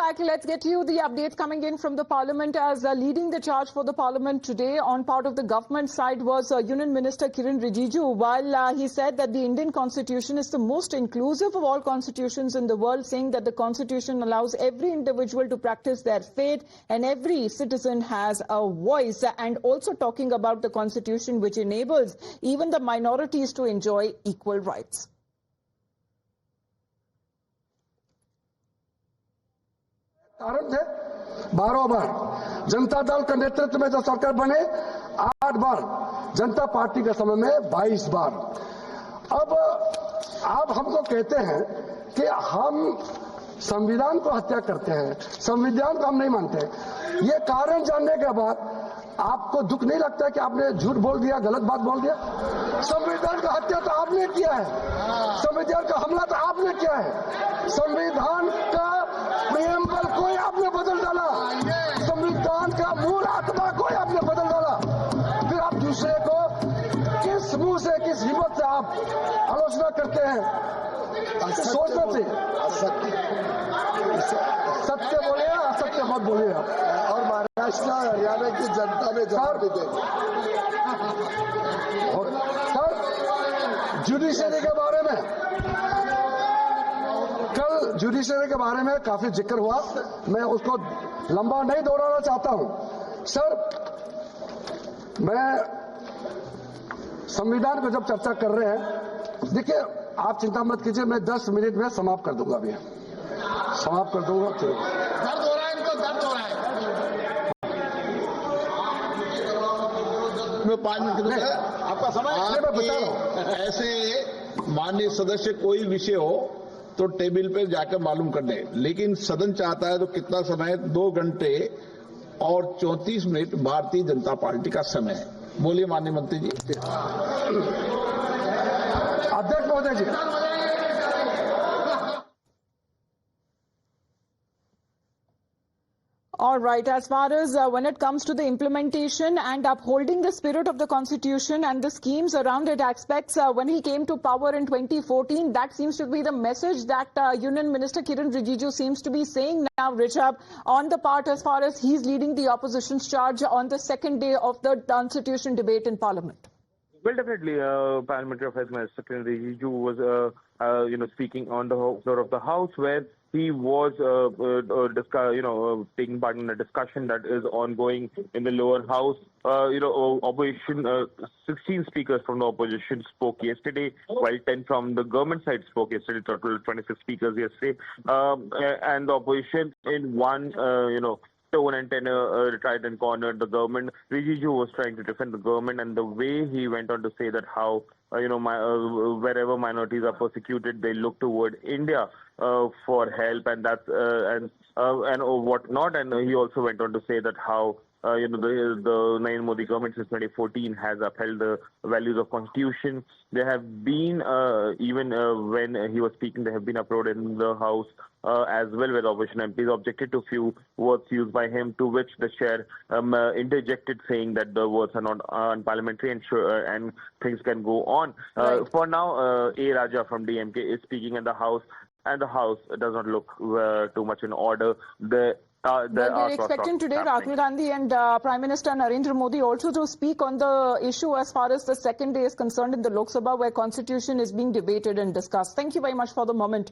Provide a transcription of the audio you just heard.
back. Let's get you the updates coming in from the Parliament as leading the charge for the Parliament today on part of the government side was Union Minister Kiren Rijiju. While he said that the Indian Constitution is the most inclusive of all constitutions in the world, saying that the Constitution allows every individual to practice their faith and every citizen has a voice, and also talking about the Constitution which enables even the minorities to enjoy equal rights. कारण थे 12 बार जनता दल के नेतृत्व में जो सरकार बने 8 बार, जनता party के समय में 22 बार। अब आप हमको कहते हैं कि हम संविधान को हत्या करते हैं, संविधान को हम नहीं मानते। ये कारण जानने के बाद आपको दुख नहीं लगता है कि आपने झूठ बोल दिया, गलत बात बोल दिया? संविधान का हत्या तो आपने किया है, संविधान का हमला तो आपने किया है, संविधान का प्रियम्बल को आपने बदल डाला, संविधान का मूल आत्मा को आपने बदल डाला। फिर आप दूसरे को किस मुंह से, किस हिम्मत से आप आलोचना करते हैं? सोचना चाहिए। सत्य बोलिए, असत्य मत बोलिए आप। और महाराष्ट्र और हरियाणा की जनता ने जवाब भी देगा। सर, जुडिशरी के बारे में कल जुडिशरी के बारे में काफी जिक्र हुआ, मैं उसको लंबा नहीं दोहराना चाहता हूं। सर, मैं संविधान को जब चर्चा कर रहे हैं, देखिए आप चिंता मत कीजिए, मैं 10 मिनट में समाप्त कर दूंगा, अभी समाप्त कर दूंगा। दर्द हो रहा है इनको, दर्द हो रहा है। मैं 5 मिनट आपका समय बता रहा हूं। ऐसे माननीय सदस्य कोई विषय हो तो टेबल पे जाकर मालूम कर दें, लेकिन सदन चाहता है तो कितना समय? 2 घंटे और 34 मिनट भारतीय जनता पार्टी का समय है। बोलिए माननीय मंत्री जी। अध्यक्ष महोदय जी, All right, as far as when it comes to the implementation and upholding the spirit of the Constitution and the schemes around it aspects, when he came to power in 2014, that seems to be the message that Union Minister Kiren Rijiju seems to be saying now, Rishabh, on the part as far as he's leading the opposition's charge on the second day of the Constitution debate in Parliament. Well, definitely, Parliamentary Affairs Minister Kiren Rijiju was, speaking on the floor of the House, where he was, taking part in a discussion that is ongoing in the lower house. Opposition, 16 speakers from the opposition spoke yesterday, while 10 from the government side spoke yesterday. Total 26 speakers yesterday, and the opposition in one, tone and tenor tried and cornered the government. Rijiju was trying to defend the government, and the way he went on to say that how wherever minorities are persecuted, they look toward India for help, and that's and whatnot. And he also went on to say that how the Narendra Modi government since 2014 has upheld the values of Constitution. There have been, even when he was speaking, there have been uproar in the House as well, where opposition MPs objected to few words used by him, to which the chair interjected, saying that the words are not unparliamentary and things can go on. Right. For now, A. Raja from DMK is speaking in the House, and the House does not look too much in order. We're expecting today Rahul Gandhi and Prime Minister Narendra Modi also to speak on the issue as far as the second day is concerned in the Lok Sabha, where Constitution is being debated and discussed. Thank you very much for the moment.